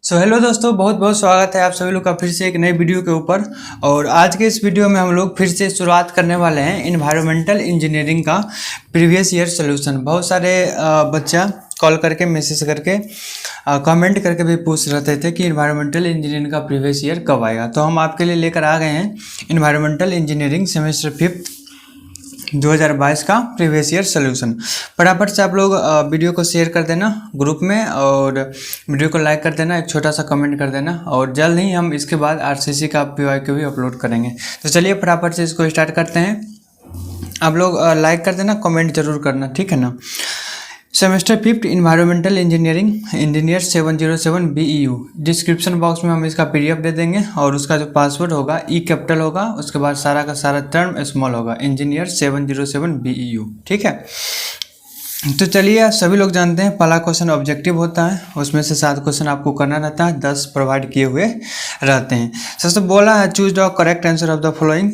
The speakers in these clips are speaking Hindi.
हेलो दोस्तों, बहुत बहुत स्वागत है आप सभी लोग का फिर से एक नई वीडियो के ऊपर। और आज के इस वीडियो में हम लोग फिर से शुरुआत करने वाले हैं इन्वायरमेंटल इंजीनियरिंग का प्रीवियस ईयर सोल्यूशन। बहुत सारे बच्चा कॉल करके मैसेज करके कमेंट करके भी पूछ रहे थे कि इन्वायरमेंटल इंजीनियरिंग का प्रीवियस ईयर कब आएगा। तो हम आपके लिए लेकर आ गए हैं इन्वायरमेंटल इंजीनियरिंग सेमेस्टर 5 2022 का प्रीवियस ईयर सोल्यूशन। फटाफट से आप लोग वीडियो को शेयर कर देना ग्रुप में और वीडियो को लाइक कर देना, एक छोटा सा कमेंट कर देना। और जल्द ही हम इसके बाद आरसीसी का PYQ भी अपलोड करेंगे। तो चलिए फटाफट से इसको स्टार्ट करते हैं। आप लोग लाइक कर देना, कमेंट जरूर करना, ठीक है ना। Semester 5 environmental engineering engineer 707 BEU। Description box में हम इसका PDF दे देंगे और उसका जो पासवर्ड होगा E कैपिटल होगा, उसके बाद सारा का सारा टर्म स्मॉल होगा, इंजीनियर 707 BEU, ठीक है। तो चलिए, सभी लोग जानते हैं पहला क्वेश्चन ऑब्जेक्टिव होता है, उसमें से 7 क्वेश्चन आपको करना रहता है, 10 प्रोवाइड किए हुए रहते हैं। सबसे बोला है choose the correct answer of the following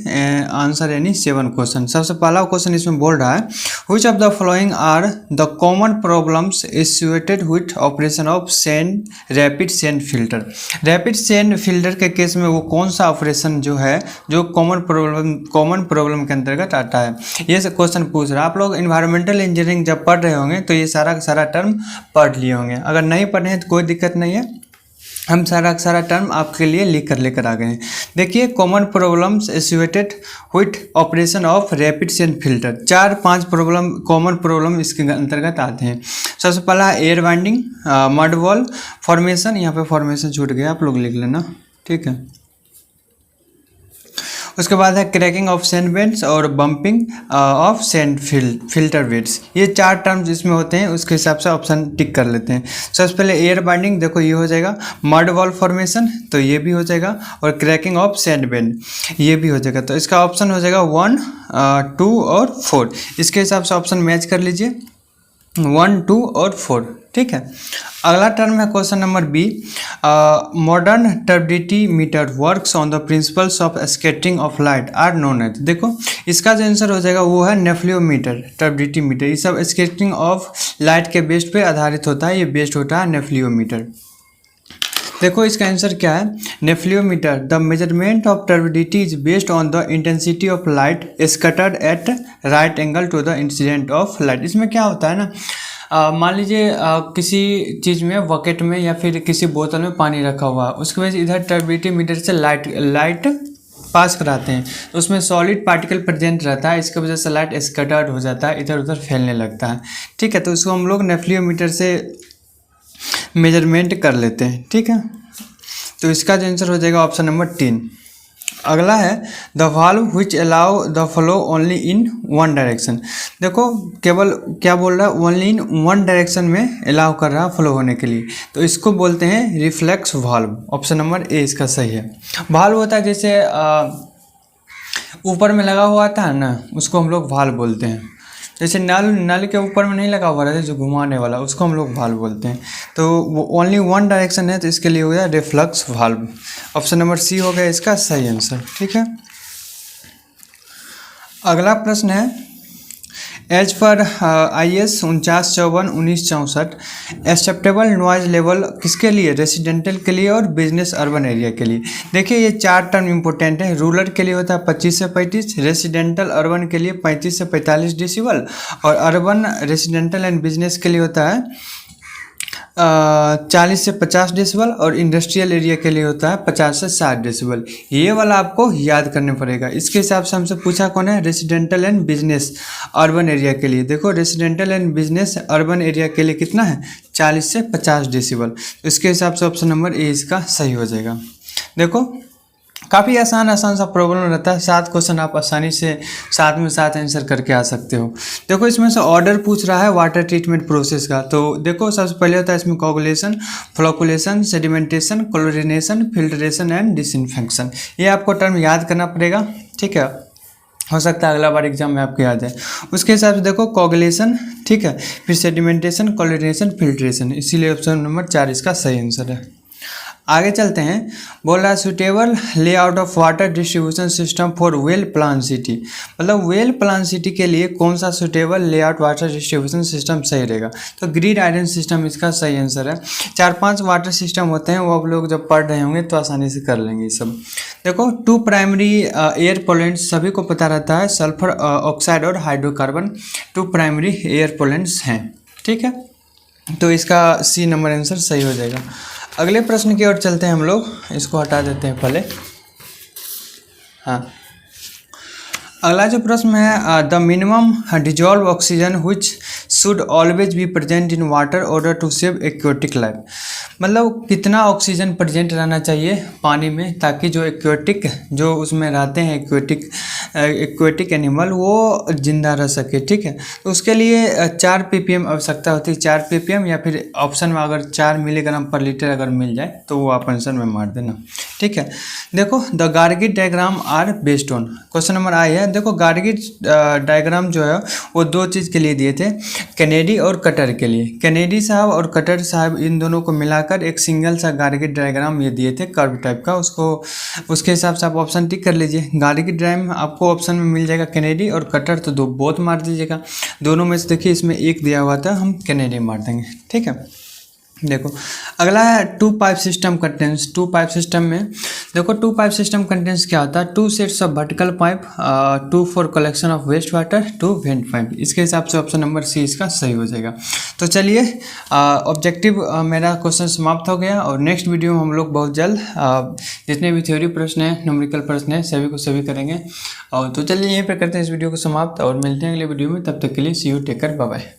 answer any 7 question. सबसे पहला क्वेश्चन इसमें बोल रहा है which of the following are the common problems associated with operation of sand rapid sand filter. Rapid sand filter के केस में वो कौन सा ऑपरेशन जो है जो कॉमन प्रॉब्लम के अंतर्गत आता है, ये क्वेश्चन पूछ रहा है। आप लोग इन्वायरमेंटल इंजीनियरिंग जब पढ़ रहे होंगे तो ये सारा का सारा टर्म पढ़ लिए होंगे। अगर नहीं पढ़े हैं तो कोई दिक्कत नहीं है, हम सारा का सारा टर्म आपके लिए लेकर आ गए हैं। देखिए, common problems associated with operation of rapid sand filter, 4-5 problem common problem इसके अंतर्गत आते हैं। सबसे पहला air binding, mud wall formation, यहाँ पे फॉर्मेशन छूट गया, आप लोग लिख लेना, ठीक है। उसके बाद है क्रैकिंग ऑफ सैंड बेड्स और bumping of sand filter beds. ये 4 टर्म्स इसमें होते हैं, उसके हिसाब से ऑप्शन टिक कर लेते हैं। सबसे पहले एयर बाइंडिंग, देखो ये हो जाएगा। मड वॉल फॉर्मेशन, तो ये भी हो जाएगा। और क्रैकिंग ऑफ सैंड बेड, ये भी हो जाएगा। तो इसका ऑप्शन हो जाएगा 1, 2 और 4। इसके हिसाब से ऑप्शन मैच कर लीजिए, 1, 2 और 4, ठीक है। अगला टर्म है question number B। Modern turbidity meter works on the principles of scattering of light are known as. देखो, इसका जो आंसर हो जाएगा वो है नेफ्लियोमीटर, टर्बिडिटी मीटर। ये सब स्कैटरिंग ऑफ लाइट के बेस पे आधारित होता है, ये बेस्ड होता है नेफ्लियोमीटर। देखो इसका आंसर क्या है, nephelometer the measurement of turbidity is based on the intensity of light scattered at right angle to the incident of light. इसमें क्या होता है ना, मान लीजिए किसी चीज़ में बकेट में या फिर किसी बोतल में पानी रखा हुआ है, उसके वजह से इधर टर्बिडिटी मीटर से लाइट पास कराते हैं, तो उसमें सॉलिड पार्टिकल प्रेजेंट रहता है, इसकी वजह से लाइट स्कैटर्ड हो जाता है, इधर उधर फैलने लगता है, ठीक है। तो उसको हम लोग नेफ्लियोमीटर से मेजरमेंट कर लेते हैं, ठीक है। तो इसका जो आंसर हो जाएगा ऑप्शन नंबर 3। अगला है the valve which allow the flow only in one direction. देखो, केवल क्या बोल रहा है, ओनली इन वन डायरेक्शन में अलाउ कर रहा है फ्लो होने के लिए, तो इसको बोलते हैं reflex valve. Option number A इसका सही है। वाल्व होता है जैसे ऊपर में लगा हुआ था ना, उसको हम लोग वाल्व बोलते हैं। जैसे नल के ऊपर में नहीं लगा हुआ रहता जो घुमाने वाला, उसको हम लोग वाल्व बोलते हैं। तो वो ओनली वन डायरेक्शन है, तो इसके लिए हो गया reflux valve. Option number C हो गया इसका सही आंसर, ठीक है। अगला प्रश्न है as per IS 4954/1964 acceptable noise level किसके लिए, रेसिडेंटल के लिए और बिजनेस अर्बन एरिया के लिए। देखिए, ये 4 टर्म इंपॉर्टेंट है। रूरल के लिए होता है 25 से 35, रेसिडेंटल अर्बन के लिए 35 से 45 डेसिबल, और अर्बन रेसिडेंटल एंड बिजनेस के लिए होता है 40 से 50 डेसिबल, और इंडस्ट्रियल एरिया के लिए होता है 50 से 60 डेसिबल। ये वाला आपको याद करने पड़ेगा। इसके हिसाब से हमसे पूछा कौन है, residential and business urban area के लिए। देखो, residential and business urban area के लिए कितना है, 40 से 50 डेसिबल। इसके हिसाब से ऑप्शन नंबर A इसका सही हो जाएगा। देखो, काफ़ी आसान सा प्रॉब्लम रहता है, 7 क्वेश्चन आप आसानी से 7 में 7 आंसर करके आ सकते हो। देखो, इसमें से ऑर्डर पूछ रहा है वाटर ट्रीटमेंट प्रोसेस का। तो देखो, सबसे पहले होता है इसमें coagulation, flocculation, sedimentation, chlorination, filtration and disinfection. ये आपको टर्म याद करना पड़ेगा, ठीक है। हो सकता है अगला बार एग्जाम में आपको याद है। उसके हिसाब से देखो, कोगुलेशन, ठीक है, फिर सेडिमेंटेशन, क्लोरिनेशन, फिल्ट्रेशन, इसीलिए ऑप्शन नंबर 4 इसका सही आंसर है। आगे चलते हैं। बोल रहा है suitable layout of water distribution system for well plan city, मतलब वेल प्लान सिटी के लिए कौन सा suitable layout water distribution system सही रहेगा। तो ग्रिड आयरन सिस्टम इसका सही आंसर है। 4-5 वाटर सिस्टम होते हैं, वो आप लोग जब पढ़ रहे होंगे तो आसानी से कर लेंगे सब। देखो 2 प्राइमरी एयर पोलेंट्स सभी को पता रहता है, सल्फर ऑक्साइड और हाइड्रोकार्बन 2 प्राइमरी एयर पोलेंट्स हैं। ठीक है, तो इसका सी नंबर आंसर सही हो जाएगा। अगले प्रश्न की ओर चलते हैं हम लोग, इसको हटा देते हैं पहले। हाँ, अगला जो प्रश्न है, the minimum dissolved oxygen which should always be present in water order to save aquatic life, मतलब कितना ऑक्सीजन प्रेजेंट रहना चाहिए पानी में ताकि जो एक्वेटिक जो उसमें रहते हैं एक्वेटिक एनिमल वो जिंदा रह सके। ठीक है, तो उसके लिए 4 ppm आवश्यकता होती है, 4 ppm या फिर ऑप्शन में अगर 4 मिलीग्राम पर लीटर अगर मिल जाए तो वो आप आंसर में मार देना। ठीक है, देखो द गार्गिट diagram are based on, question number आई है। देखो गार्गिट डायग्राम जो है वो 2 चीज़ के लिए दिए थे, कैनेडी और कटर के लिए। कैनेडी साहब और कटर साहब इन दोनों को मिलाकर एक सिंगल सा गार्गिट डायग्राम ये दिए थे कर्व टाइप का, उसको उसके हिसाब से आप ऑप्शन टिक कर लीजिए। गार्गिट डायग्राम आपको ऑप्शन में मिल जाएगा कैनेडी और कटर, तो 2 बोथ मार दीजिएगा। दोनों में से देखिए इसमें एक दिया हुआ था, हम कैनेडी मार देंगे। ठीक है, देखो अगला है 2 pipe system contents. 2 pipe system में देखो 2 पाइप सिस्टम कंटेंट्स क्या होता है, 2 sets of vertical pipe, 2 for collection of waste water, 2 vent pipe. इसके हिसाब से ऑप्शन नंबर सी इसका सही हो जाएगा। तो चलिए ऑब्जेक्टिव मेरा क्वेश्चन समाप्त हो गया, और नेक्स्ट वीडियो में हम लोग बहुत जल्द जितने भी थ्योरी प्रश्न हैं, न्यूमेरिकल प्रश्न हैं, सभी को सभी करेंगे। और तो चलिए यहीं पर करते हैं इस वीडियो को समाप्त, और मिलते हैं अगले वीडियो में। तब तक के लिए see you, take care, bye bye.